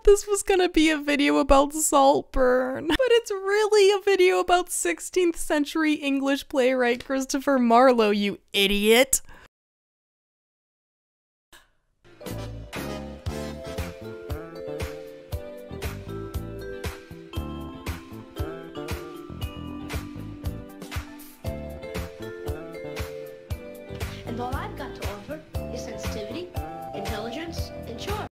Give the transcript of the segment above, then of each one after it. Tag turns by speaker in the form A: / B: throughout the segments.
A: this was gonna be a video about Saltburn, but it's really a video about 16th century English playwright Christopher Marlowe, you idiot.
B: And all I've got to offer is sensitivity, intelligence, and charm.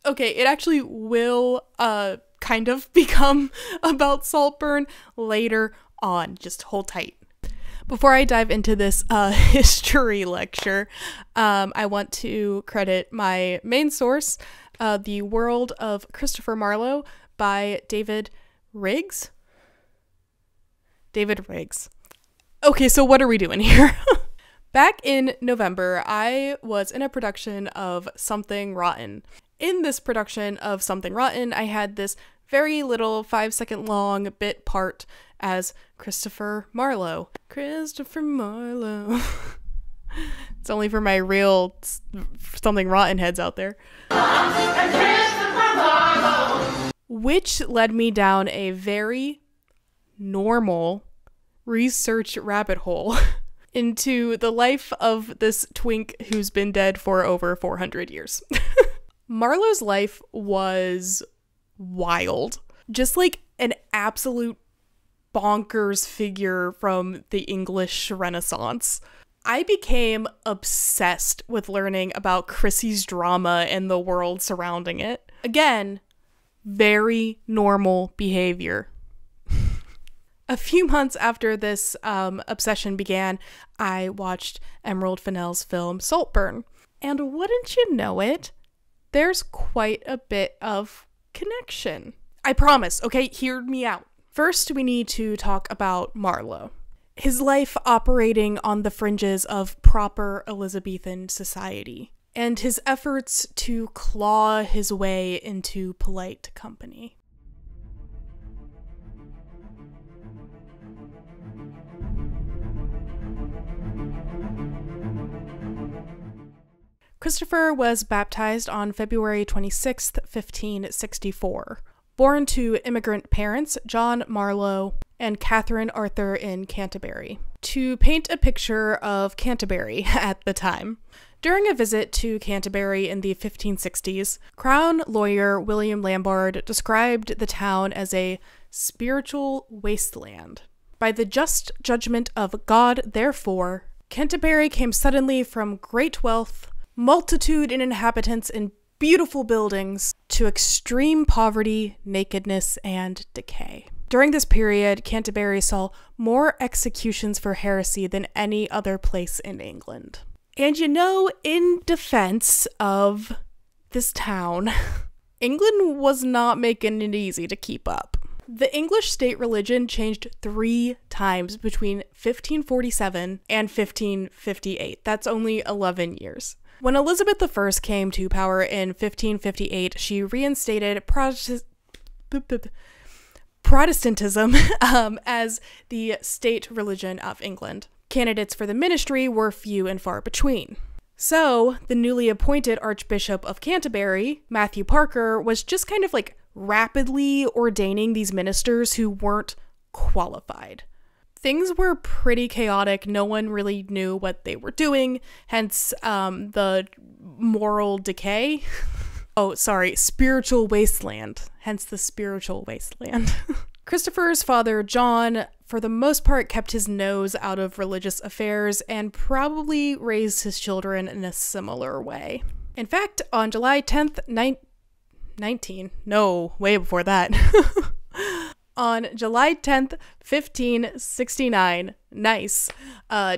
A: Okay, it actually will kind of become about Saltburn later on. Just hold tight. Before I dive into this history lecture, I want to credit my main source, The World of Christopher Marlowe by David Riggs. David Riggs. Okay, so what are we doing here? Back in November, I was in a production of Something Rotten. In this production of Something Rotten, I had this very little 5-second long bit part as Christopher Marlowe. Christopher Marlowe. It's only for my real Something Rotten heads out there. Which led me down a very normal research rabbit hole into the life of this twink who's been dead for over 400 years. Marlowe's life was wild. Just like an absolute bonkers figure from the English Renaissance. I became obsessed with learning about Chrissy's drama and the world surrounding it. Again, very normal behavior. A few months after this obsession began, I watched Emerald Fennell's film Saltburn. And wouldn't you know it, there's quite a bit of connection. I promise, okay? Hear me out. First, we need to talk about Marlowe. His life operating on the fringes of proper Elizabethan society, and his efforts to claw his way into polite company. Christopher was baptized on February 26th, 1564. Born to immigrant parents, John Marlowe and Catherine Arthur in Canterbury. To paint a picture of Canterbury at the time. During a visit to Canterbury in the 1560s, Crown lawyer William Lambarde described the town as a spiritual wasteland. By the just judgment of God, therefore, Canterbury came suddenly from great wealth, multitude in inhabitants and beautiful buildings, to extreme poverty, nakedness, and decay. During this period, Canterbury saw more executions for heresy than any other place in England. And you know, in defense of this town, England was not making it easy to keep up. The English state religion changed 3 times between 1547 and 1558. That's only 11 years. When Elizabeth I came to power in 1558, she reinstated Protestantism as the state religion of England. Candidates for the ministry were few and far between. So, the newly appointed Archbishop of Canterbury, Matthew Parker, was just kind of like rapidly ordaining these ministers who weren't qualified. Things were pretty chaotic. No one really knew what they were doing, hence the moral decay. Oh, sorry, spiritual wasteland, hence the spiritual wasteland. Christopher's father, John, for the most part kept his nose out of religious affairs and probably raised his children in a similar way. In fact, on July 10th, way before that. On July 10th, 1569,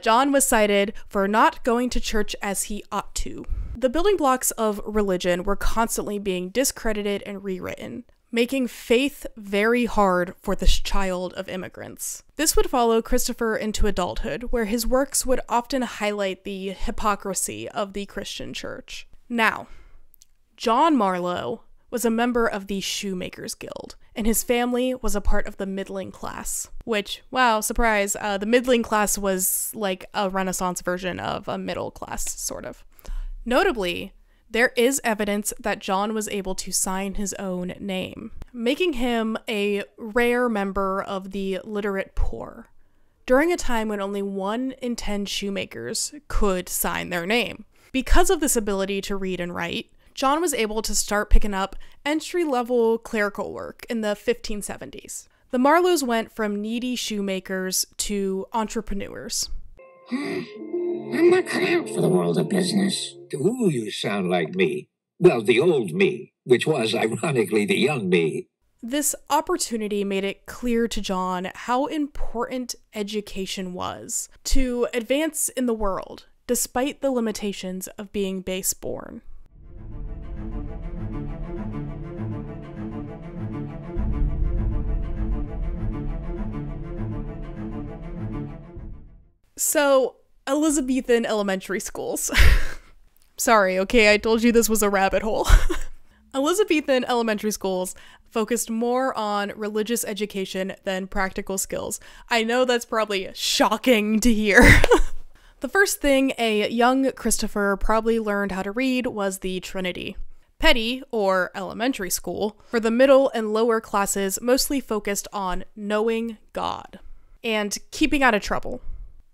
A: John was cited for not going to church as he ought to. The building blocks of religion were constantly being discredited and rewritten. making faith very hard for this child of immigrants. This would follow Christopher into adulthood, where his works would often highlight the hypocrisy of the Christian church. Now, John Marlowe was a member of the Shoemakers Guild, and his family was a part of the middling class, which, wow, surprise, the middling class was like a Renaissance version of a middle class, sort of. Notably, there is evidence that John was able to sign his own name, making him a rare member of the literate poor, during a time when only 1 in 10 shoemakers could sign their name. Because of this ability to read and write, John was able to start picking up entry-level clerical work in the 1570s. The Marlowes went from needy shoemakers to entrepreneurs.
C: I'm not cut out for the world of business.
D: Ooh, you sound like me. Well, the old me, which was, ironically, the young me.
A: This opportunity made it clear to John how important education was to advance in the world, despite the limitations of being base-born. So, Elizabethan elementary schools. Sorry, okay, I told you this was a rabbit hole. Elizabethan elementary schools focused more on religious education than practical skills. I know that's probably shocking to hear. The first thing a young Christopher probably learned how to read was the Trinity. Petty, or elementary school, for the middle and lower classes mostly focused on knowing God and keeping out of trouble.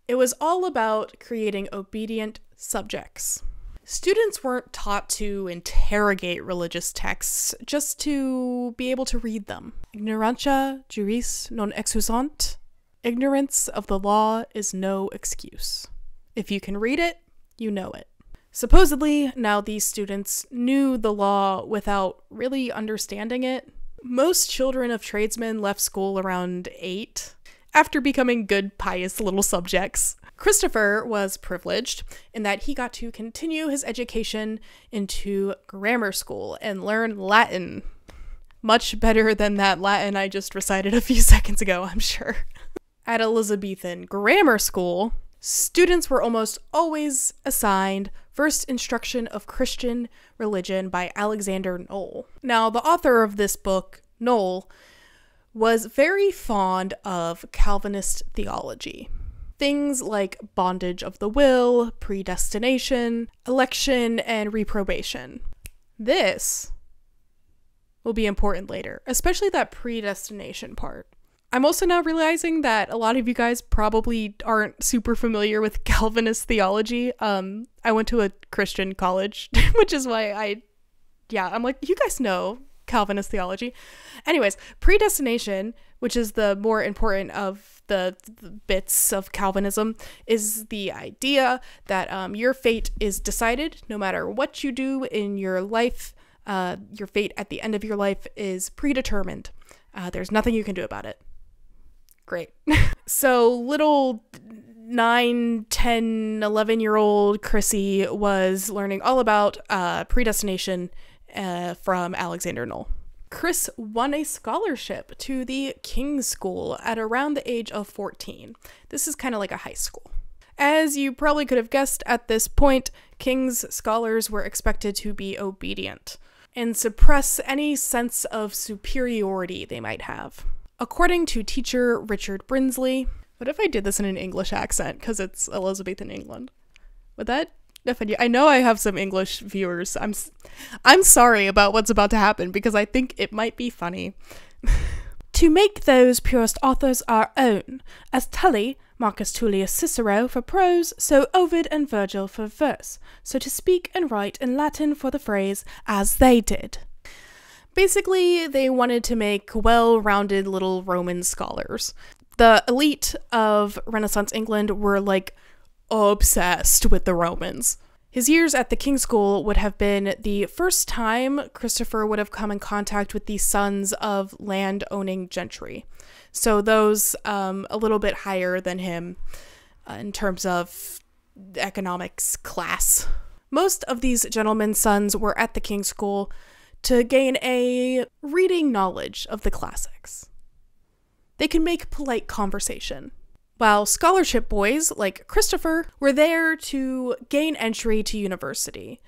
A: It was all about creating obedient subjects. Students weren't taught to interrogate religious texts, just to be able to read them. Ignorantia juris non excusant. Ignorance of the law is no excuse. If you can read it, you know it. Supposedly, now these students knew the law without really understanding it. Most children of tradesmen left school around 8, after becoming good, pious little subjects. Christopher was privileged in that he got to continue his education into grammar school and learn Latin. Much better than that Latin I just recited a few seconds ago, I'm sure. At Elizabethan grammar school, students were almost always assigned First Instruction of Christian Religion by Alexander Noel. Now, the author of this book, Noel, was very fond of Calvinist theology. Things like bondage of the will, predestination, election, and reprobation. This will be important later, especially that predestination part. I'm also now realizing that a lot of you guys probably aren't super familiar with Calvinist theology. I went to a Christian college, which is why I'm like, you guys know Calvinist theology. Anyways, predestination, which is the more important of the bits of Calvinism, is the idea that your fate is decided no matter what you do in your life. Your fate at the end of your life is predetermined. There's nothing you can do about it. Great. So little 9, 10, 11-year-old Chrissy was learning all about predestination from Alexander Noel. Chris won a scholarship to the King's School at around the age of 14. This is kind of like a high school. As you probably could have guessed at this point, King's scholars were expected to be obedient and suppress any sense of superiority they might have. According to teacher Richard Brinsley, what if I did this in an English accent because it's Elizabethan England? Would that offend you? I know I have some English viewers. I'm sorry about what's about to happen because I think it might be funny. To make those purest authors our own, as Tully, Marcus Tullius Cicero for prose, so Ovid and Virgil for verse, so to speak and write in Latin for the phrase, as they did. Basically, they wanted to make well-rounded little Roman scholars. The elite of Renaissance England were, like, obsessed with the Romans. His years at the King's School would have been the first time Christopher would have come in contact with the sons of land-owning gentry. So those a little bit higher than him in terms of economics class. Most of these gentlemen's sons were at the King's School to gain a reading knowledge of the classics. They could make polite conversation. While scholarship boys, like Christopher, were there to gain entry to university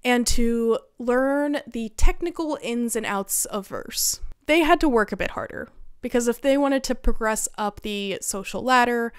A: and to learn the technical ins and outs of verse. They had to work a bit harder, because if they wanted to progress up the social ladder,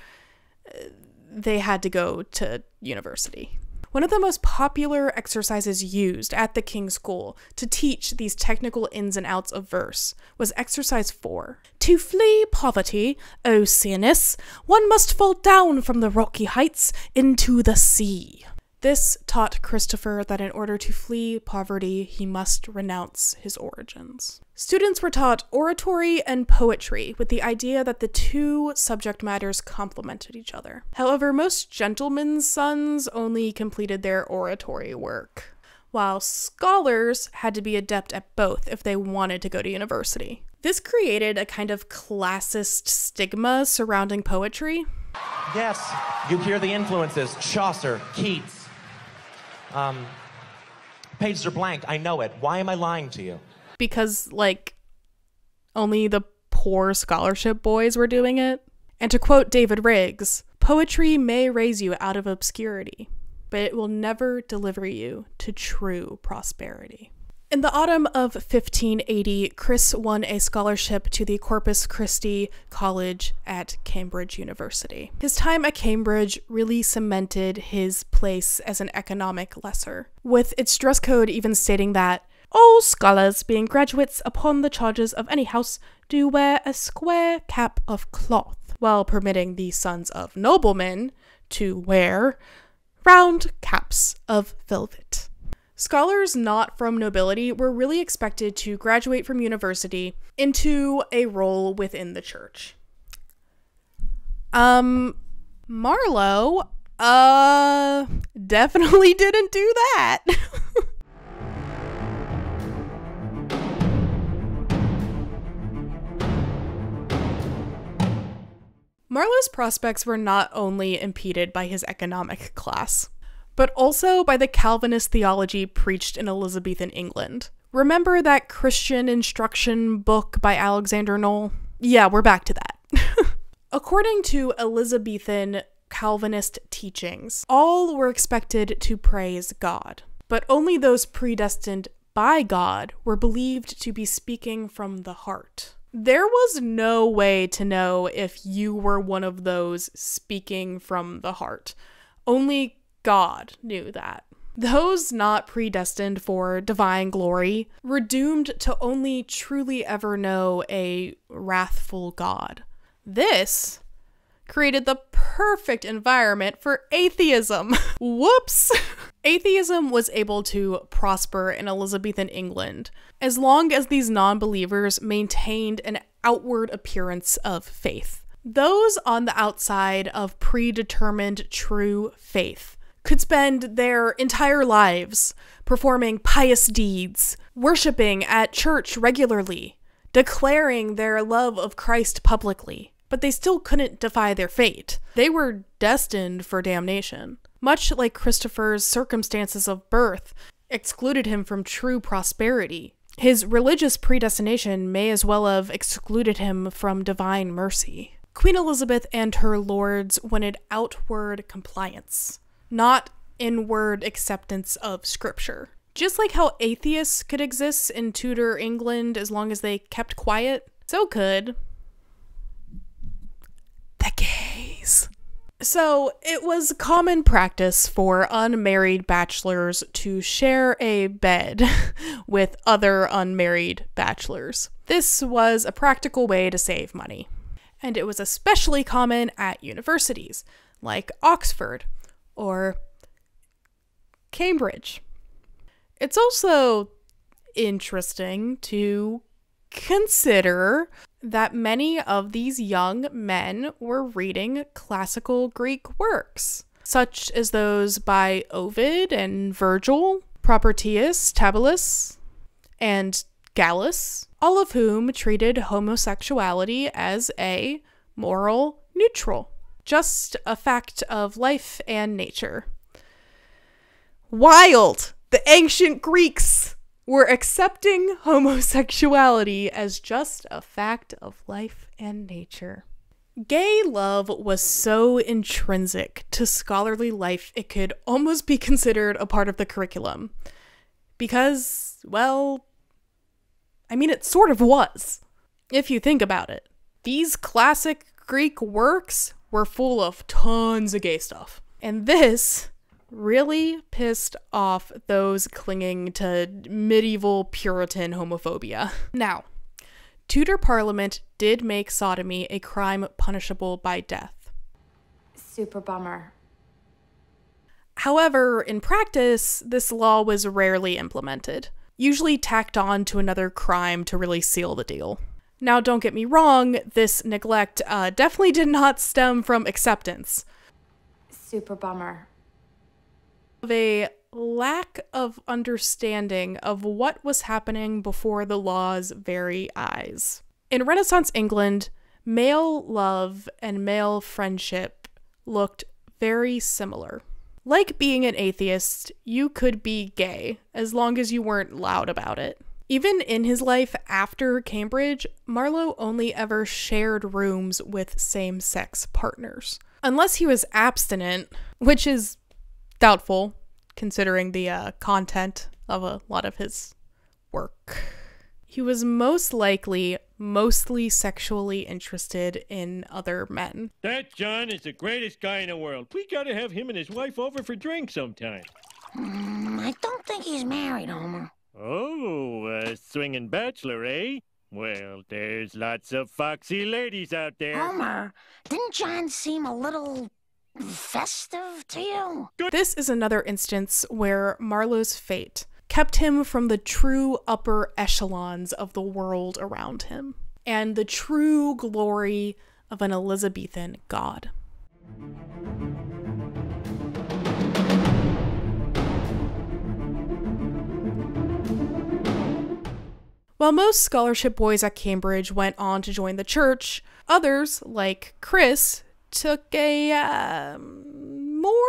A: they had to go to university. One of the most popular exercises used at the King's School to teach these technical ins and outs of verse was exercise 4. To flee poverty, O Ceanus, one must fall down from the rocky heights into the sea. This taught Christopher that in order to flee poverty, he must renounce his origins. Students were taught oratory and poetry with the idea that the two subject matters complemented each other. However, most gentlemen's sons only completed their oratory work, while scholars had to be adept at both if they wanted to go to university. This created a kind of classist stigma surrounding poetry.
E: Yes, you hear the influences. Chaucer, Keats. Pages are blank, I know it. Why am I lying to you?
A: Because, like, only the poor scholarship boys were doing it. And to quote David Riggs, poetry may raise you out of obscurity, but it will never deliver you to true prosperity. In the autumn of 1580, Chris won a scholarship to the Corpus Christi College at Cambridge University. His time at Cambridge really cemented his place as an economic lesser, with its dress code even stating that all scholars, being graduates upon the charges of any house, do wear a square cap of cloth, while permitting the sons of noblemen to wear round caps of velvet. Scholars not from nobility were really expected to graduate from university into a role within the church. Marlowe, definitely didn't do that. Marlowe's prospects were not only impeded by his economic class, but also by the Calvinist theology preached in Elizabethan England. Remember that Christian instruction book by Alexander Noel? Yeah, we're back to that. According to Elizabethan Calvinist teachings, all were expected to praise God, but only those predestined by God were believed to be speaking from the heart. There was no way to know if you were one of those speaking from the heart. Only God knew that. Those not predestined for divine glory were doomed to only truly ever know a wrathful God. This created the perfect environment for atheism. Whoops! Atheism was able to prosper in Elizabethan England as long as these non-believers maintained an outward appearance of faith. Those on the outside of predetermined true faith could spend their entire lives performing pious deeds, worshiping at church regularly, declaring their love of Christ publicly, but they still couldn't defy their fate. They were destined for damnation. Much like Christopher's circumstances of birth excluded him from true prosperity, his religious predestination may as well have excluded him from divine mercy. Queen Elizabeth and her lords wanted outward compliance, not inward acceptance of scripture. Just like how atheists could exist in Tudor England as long as they kept quiet, so could the gays. So it was common practice for unmarried bachelors to share a bed with other unmarried bachelors. This was a practical way to save money. And it was especially common at universities like Oxford or Cambridge. It's also interesting to consider that many of these young men were reading classical Greek works, such as those by Ovid and Virgil, Propertius, Tibullus, and Gallus, all of whom treated homosexuality as a moral neutral, just a fact of life and nature. Wild! The ancient Greeks! were accepting homosexuality as just a fact of life and nature. Gay love was so intrinsic to scholarly life it could almost be considered a part of the curriculum. Because, well, I mean, it sort of was, if you think about it. These classic Greek works were full of tons of gay stuff. And this really pissed off those clinging to medieval Puritan homophobia. Now, Tudor Parliament did make sodomy a crime punishable by death.
F: Super bummer.
A: However, in practice, this law was rarely implemented, usually tacked on to another crime to really seal the deal. Now, don't get me wrong, this neglect definitely did not stem from acceptance.
F: Super bummer.
A: Of a lack of understanding of what was happening before the law's very eyes. In Renaissance England, male love and male friendship looked very similar. Like being an atheist, you could be gay as long as you weren't loud about it. Even in his life after Cambridge, Marlowe only ever shared rooms with same-sex partners. Unless he was abstinent, which is doubtful, considering the content of a lot of his work. He was most likely mostly sexually interested in other men.
G: That John is the greatest guy in the world. We gotta have him and his wife over for drinks sometime.
C: I don't think he's married, Homer.
G: Oh, a swinging bachelor, eh? Well, there's lots of foxy ladies out there.
C: Homer, didn't John seem a little festive to you?
A: This is another instance where Marlowe's fate kept him from the true upper echelons of the world around him, and the true glory of an Elizabethan god. While most scholarship boys at Cambridge went on to join the church, others, like Chris, took a more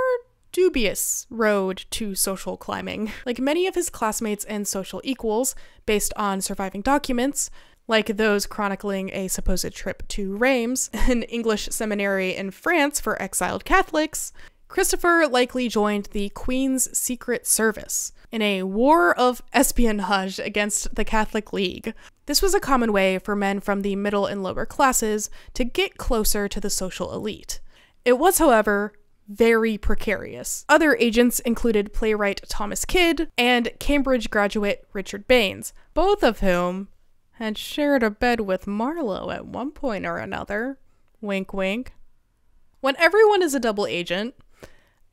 A: dubious road to social climbing. Like many of his classmates and social equals, based on surviving documents, like those chronicling a supposed trip to Reims, an English seminary in France for exiled Catholics, Christopher likely joined the Queen's Secret Service in a war of espionage against the Catholic League. This was a common way for men from the middle and lower classes to get closer to the social elite. It was, however, very precarious. Other agents included playwright Thomas Kidd and Cambridge graduate Richard Baines, both of whom had shared a bed with Marlowe at one point or another. Wink, wink. When everyone is a double agent,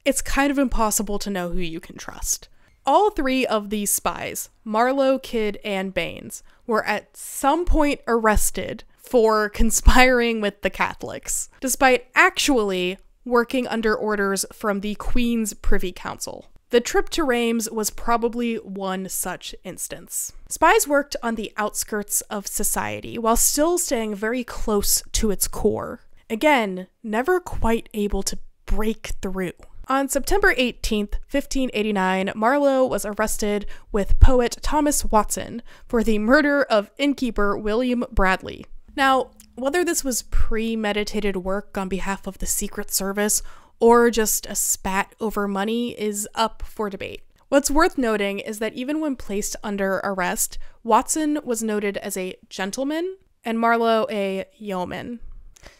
A: it's kind of impossible to know who you can trust. All three of these spies, Marlowe, Kidd, and Baines, were at some point arrested for conspiring with the Catholics, despite actually working under orders from the Queen's Privy Council. The trip to Reims was probably one such instance. Spies worked on the outskirts of society while still staying very close to its core. Again, never quite able to break through. On September 18th, 1589, Marlowe was arrested with poet Thomas Watson for the murder of innkeeper William Bradley. Now, whether this was premeditated work on behalf of the Secret Service or just a spat over money is up for debate. What's worth noting is that even when placed under arrest, Watson was noted as a gentleman and Marlowe a yeoman.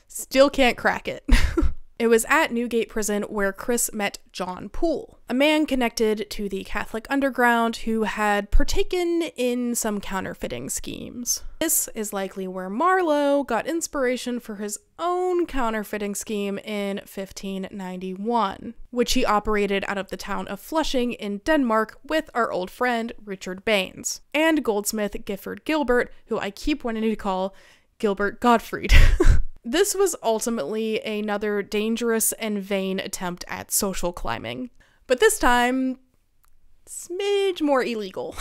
A: Still can't crack it. It was at Newgate Prison where Chris met John Poole, a man connected to the Catholic underground who had partaken in some counterfeiting schemes. This is likely where Marlowe got inspiration for his own counterfeiting scheme in 1591, which he operated out of the town of Flushing in Denmark with our old friend Richard Baines, and goldsmith Gifford Gilbert, who I keep wanting to call Gilbert Gottfried. This was ultimately another dangerous and vain attempt at social climbing, but this time, smidge more illegal.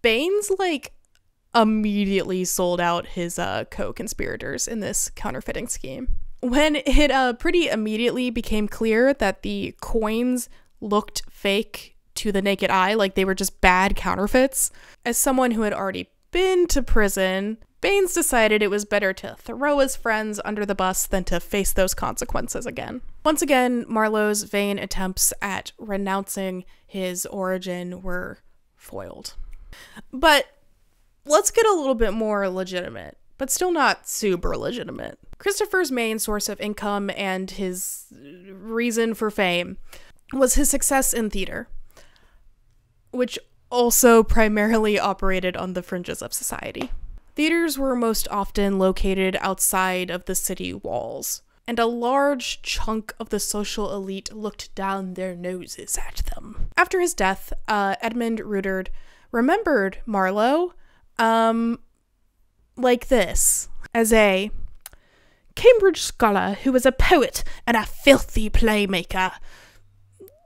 A: Baines, immediately sold out his co-conspirators in this counterfeiting scheme. When it pretty immediately became clear that the coins looked fake to the naked eye, like they were just bad counterfeits. As someone who had already been to prison, Baines decided it was better to throw his friends under the bus than to face those consequences again. Once again, Marlowe's vain attempts at renouncing his origin were foiled. But let's get a little bit more legitimate, but still not super legitimate. Christopher's main source of income and his reason for fame was his success in theater, which also primarily operated on the fringes of society. Theaters were most often located outside of the city walls, and a large chunk of the social elite looked down their noses at them. After his death, Edmund Rudard remembered Marlowe, like this, as a Cambridge scholar who was a poet and a filthy playmaker.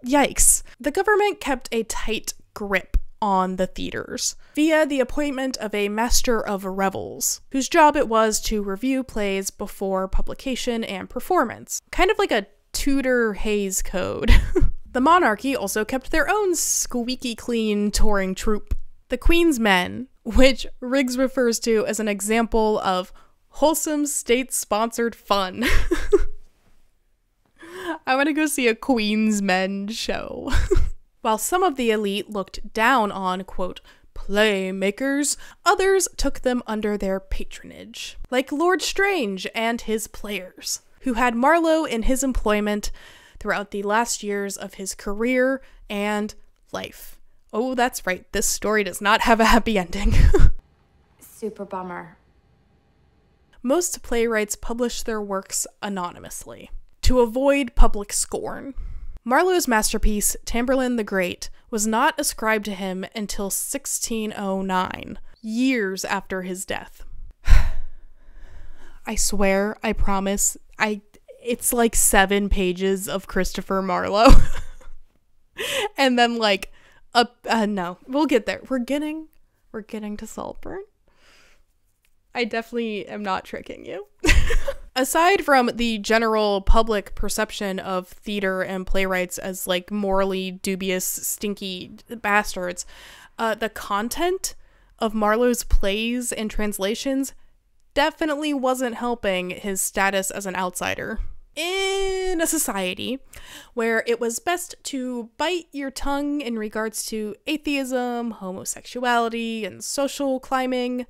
A: Yikes. The government kept a tight grip on the theaters via the appointment of a master of revels, whose job it was to review plays before publication and performance. Kind of like a Tudor Hays Code. The monarchy also kept their own squeaky clean touring troupe, the Queen's Men, which Riggs refers to as an example of wholesome state-sponsored fun. I want to go see a Queen's Men show. While some of the elite looked down on, quote, playmakers, others took them under their patronage, like Lord Strange and his players, who had Marlowe in his employment throughout the last years of his career and life. Oh, that's right, this story does not have a happy ending.
F: Super bummer.
A: Most playwrights publish their works anonymously, to avoid public scorn. Marlowe's masterpiece, Tamburlaine the Great, was not ascribed to him until 1609, years after his death. I swear, I promise, it's like 7 pages of Christopher Marlowe. And then like, no, we'll get there. We're getting to Saltburn. I definitely am not tricking you. Aside from the general public perception of theater and playwrights as like morally dubious, stinky bastards, the content of Marlowe's plays and translations definitely wasn't helping his status as an outsider. In a society where it was best to bite your tongue in regards to atheism, homosexuality, and social climbing,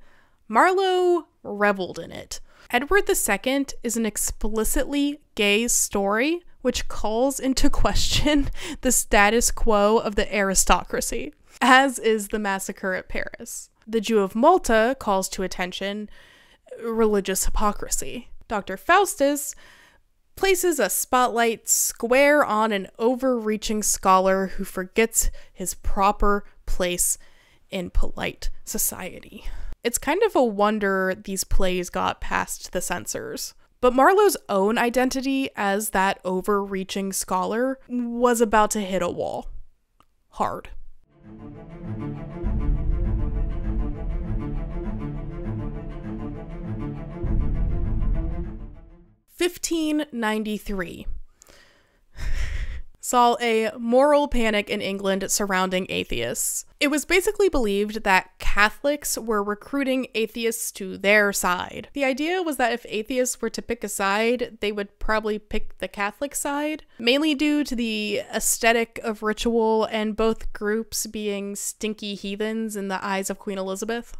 A: Marlowe reveled in it. Edward II is an explicitly gay story which calls into question the status quo of the aristocracy, as is The Massacre at Paris. The Jew of Malta calls to attention religious hypocrisy. Dr. Faustus places a spotlight square on an overreaching scholar who forgets his proper place in polite society. It's kind of a wonder these plays got past the censors. But Marlowe's own identity as that overreaching scholar was about to hit a wall. Hard. (1593) saw a moral panic in England surrounding atheists. It was basically believed that Catholics were recruiting atheists to their side. The idea was that if atheists were to pick a side, they would probably pick the Catholic side, mainly due to the aesthetic of ritual and both groups being stinky heathens in the eyes of Queen Elizabeth.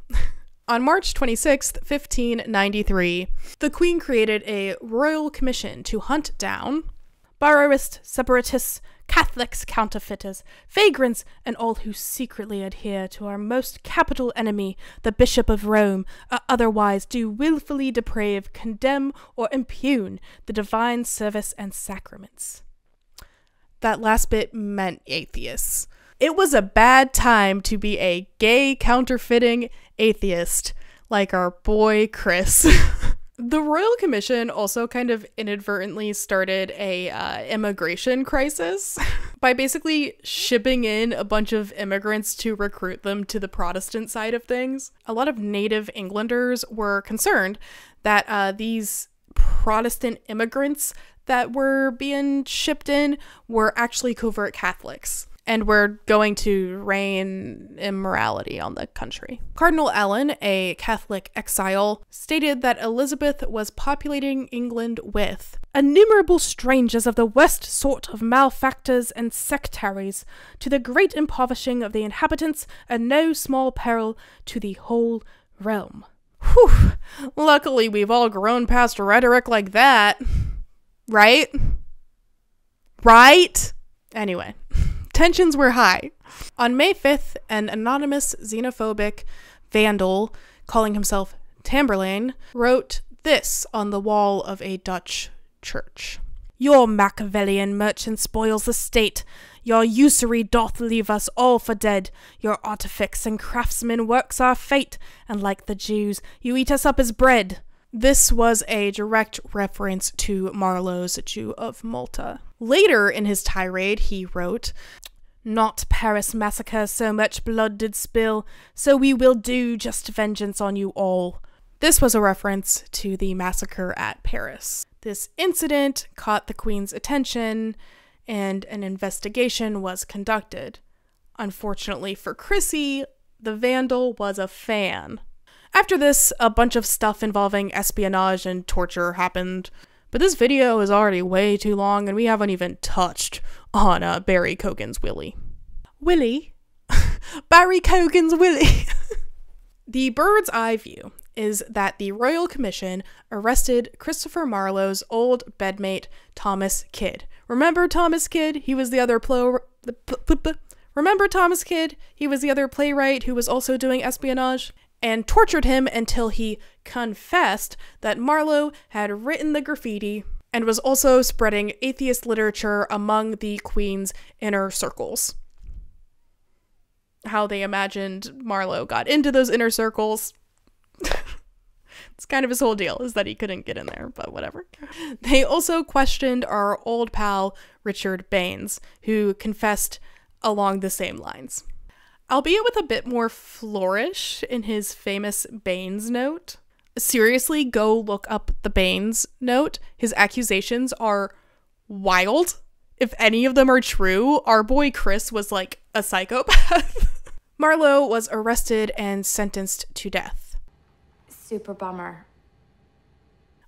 A: On March 26, 1593, the Queen created a royal commission to hunt down Borrowists, separatists, Catholics, counterfeiters, vagrants, and all who secretly adhere to our most capital enemy, the Bishop of Rome, or otherwise do willfully deprave, condemn, or impugn the divine service and sacraments. That last bit meant atheists. It was a bad time to be a gay counterfeiting atheist, like our boy Chris. The Royal Commission also kind of inadvertently started a immigration crisis by basically shipping in a bunch of immigrants to recruit them to the Protestant side of things. A lot of native Englanders were concerned that these Protestant immigrants that were being shipped in were actually covert Catholics. and were going to rain immorality on the country. Cardinal Allen, a Catholic exile, stated that Elizabeth was populating England with innumerable strangers of the worst sort of malefactors and sectaries, to the great impoverishing of the inhabitants, and no small peril to the whole realm. Whew! Luckily, we've all grown past rhetoric like that. Right? Right? Anyway, tensions were high. On May 5th, an anonymous xenophobic vandal, calling himself Tamberlane, wrote this on the wall of a Dutch church. Your Machiavellian merchant spoils the state. Your usury doth leave us all for dead. Your artifice and craftsman works our fate, and like the Jews, you eat us up as bread. This was a direct reference to Marlowe's Jew of Malta. Later in his tirade, he wrote, Not Paris massacre so much blood did spill, so we will do just vengeance on you all. This was a reference to the massacre at Paris. This incident caught the Queen's attention, and an investigation was conducted. Unfortunately for Chrissy, the vandal was a fan. After this, a bunch of stuff involving espionage and torture happened, but this video is already way too long and we haven't even touched on Barry Cogan's Willie. Willie? Barry Cogan's Willie! The bird's eye view is that the Royal Commission arrested Christopher Marlowe's old bedmate, Thomas Kidd. Remember Thomas Kidd? He was the other Remember Thomas Kidd? He was the other playwright who was also doing espionage? And tortured him until he confessed that Marlowe had written the graffiti and was also spreading atheist literature among the Queen's inner circles. How they imagined Marlowe got into those inner circles. It's kind of his whole deal, is that he couldn't get in there, but whatever. They also questioned our old pal Richard Baines, who confessed along the same lines. Albeit with a bit more flourish in his famous Baines note. Seriously, go look up the Baines note. His accusations are wild. If any of them are true, our boy Chris was like a psychopath. Marlowe was arrested and sentenced to death.
F: Super bummer.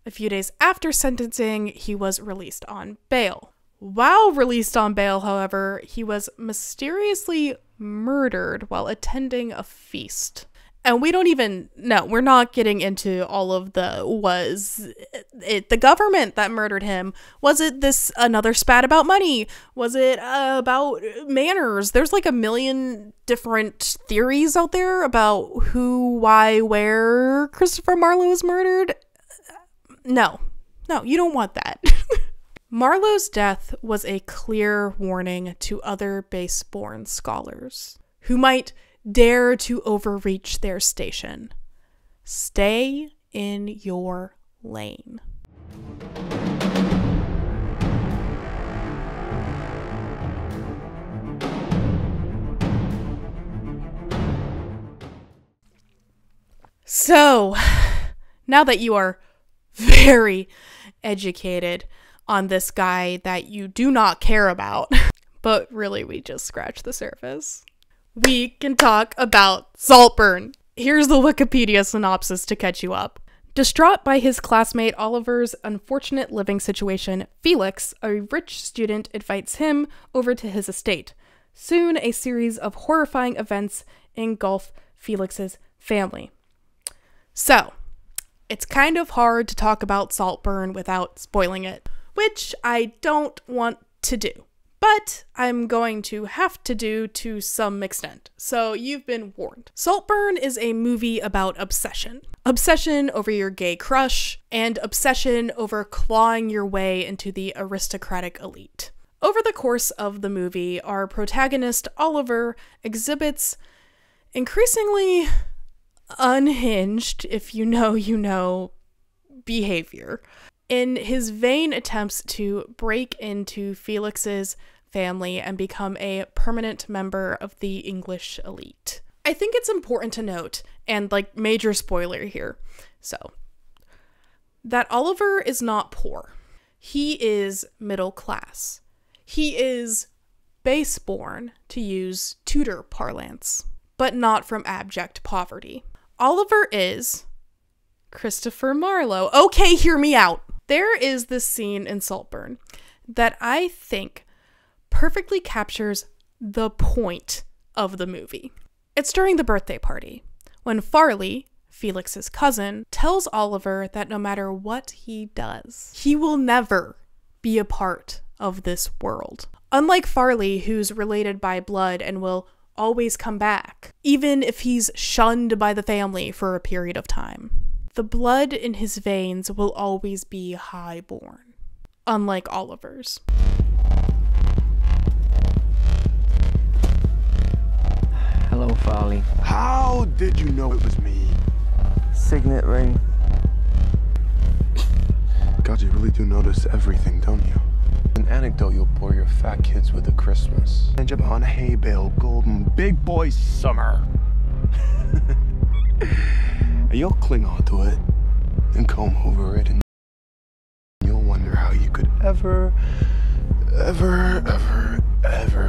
A: A few days after sentencing, he was released on bail. While released on bail, however, he was mysteriously murdered while attending a feast. And we don't even know, we're not getting into all of was it the government that murdered him? Was it this another spat about money? Was it about manners? There's like a million different theories out there about who, why, where Christopher Marlowe was murdered. No, you don't want that. Marlowe's death was a clear warning to other base-born scholars who might dare to overreach their station. Stay in your lane. So, now that you are very educated on this guy that you do not care about, but really we just scratched the surface, we can talk about Saltburn. Here's the Wikipedia synopsis to catch you up. Distraught by his classmate Oliver's unfortunate living situation, Felix, a rich student, invites him over to his estate. Soon, a series of horrifying events engulf Felix's family. So, it's kind of hard to talk about Saltburn without spoiling it, which I don't want to do. But I'm going to have to do to some extent, so you've been warned. Saltburn is a movie about obsession. Obsession over your gay crush, and obsession over clawing your way into the aristocratic elite. Over the course of the movie, our protagonist, Oliver, exhibits increasingly unhinged, if you know, behavior in his vain attempts to break into Felix's family and become a permanent member of the English elite. I think it's important to note, and like major spoiler here, so, that Oliver is not poor. He is middle class. He is base-born, to use Tudor parlance, but not from abject poverty. Oliver is Christopher Marlowe. Okay, hear me out. There is this scene in Saltburn that I think perfectly captures the point of the movie. It's during the birthday party, when Farley, Felix's cousin, tells Oliver that no matter what he does, he will never be a part of this world. Unlike Farley, who's related by blood and will always come back, even if he's shunned by the family for a period of time. The blood in his veins will always be high-born, unlike Oliver's.
H: Hello, Farley.
I: How did you know it was me?
H: Signet ring.
I: God, you really do notice everything, don't you? An anecdote you'll bore your fat kids with at Christmas. And jump on hay bale, golden, big boy summer. You'll cling on to it and comb over it, and you'll wonder how you could ever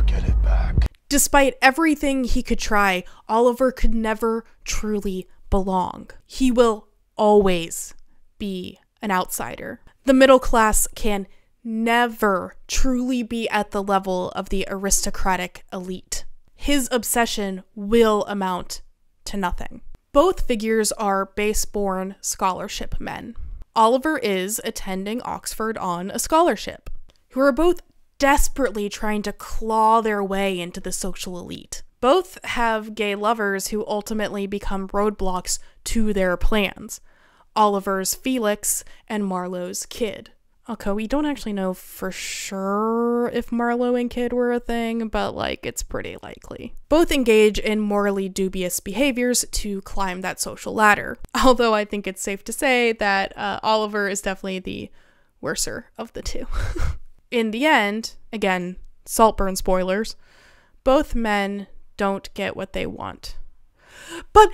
I: get it back.
A: Despite everything he could try, Oliver could never truly belong. He will always be an outsider. The middle class can never truly be at the level of the aristocratic elite. His obsession will amount to nothing. Both figures are base-born scholarship men. Oliver is attending Oxford on a scholarship, who are both desperately trying to claw their way into the social elite. Both have gay lovers who ultimately become roadblocks to their plans. Oliver's Felix and Marlowe's Kid. Okay, we don't actually know for sure if Marlowe and Kid were a thing, but like it's pretty likely. Both engage in morally dubious behaviors to climb that social ladder. Although I think it's safe to say that Oliver is definitely the worser of the two. In the end, again, Saltburn spoilers, both men don't get what they want. But,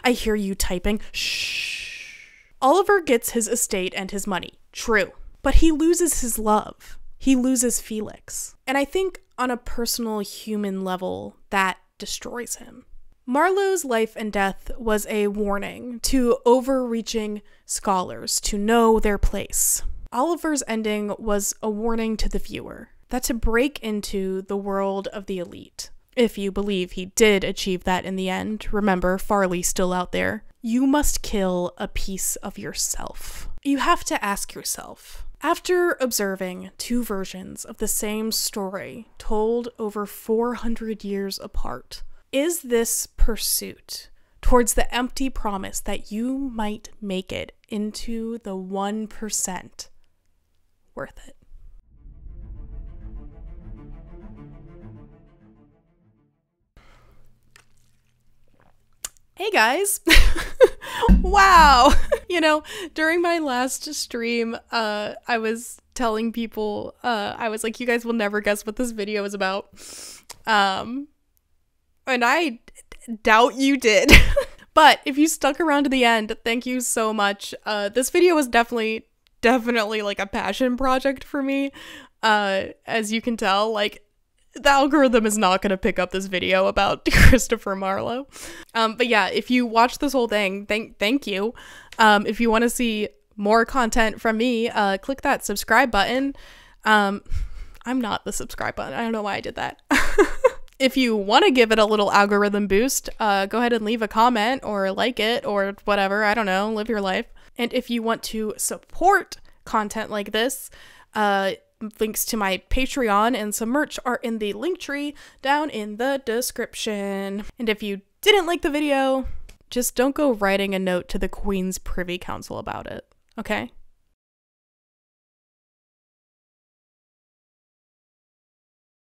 A: I hear you typing. Shh. Oliver gets his estate and his money. True. But he loses his love. He loses Felix. And I think on a personal human level, that destroys him. Marlowe's life and death was a warning to overreaching scholars to know their place. Oliver's ending was a warning to the viewer that to break into the world of the elite, if you believe he did achieve that in the end, remember Farley's still out there, you must kill a piece of yourself. You have to ask yourself, after observing two versions of the same story told over 400 years apart, is this pursuit towards the empty promise that you might make it into the 1% worth it? Hey guys! Wow! You know, during my last stream, I was telling people, I was like, you guys will never guess what this video is about. And I doubt you did. But if you stuck around to the end, thank you so much. This video was definitely like a passion project for me. As you can tell, like, the algorithm is not going to pick up this video about Christopher Marlowe. But yeah, if you watch this whole thing, thank you. If you want to see more content from me, click that subscribe button. I'm not the subscribe button. I don't know why I did that. If you want to give it a little algorithm boost, go ahead and leave a comment or like it or whatever. I don't know. Live your life. And if you want to support content like this, links to my Patreon and some merch are in the link tree down in the description. And if you didn't like the video, just don't go writing a note to the Queen's Privy Council about it, okay?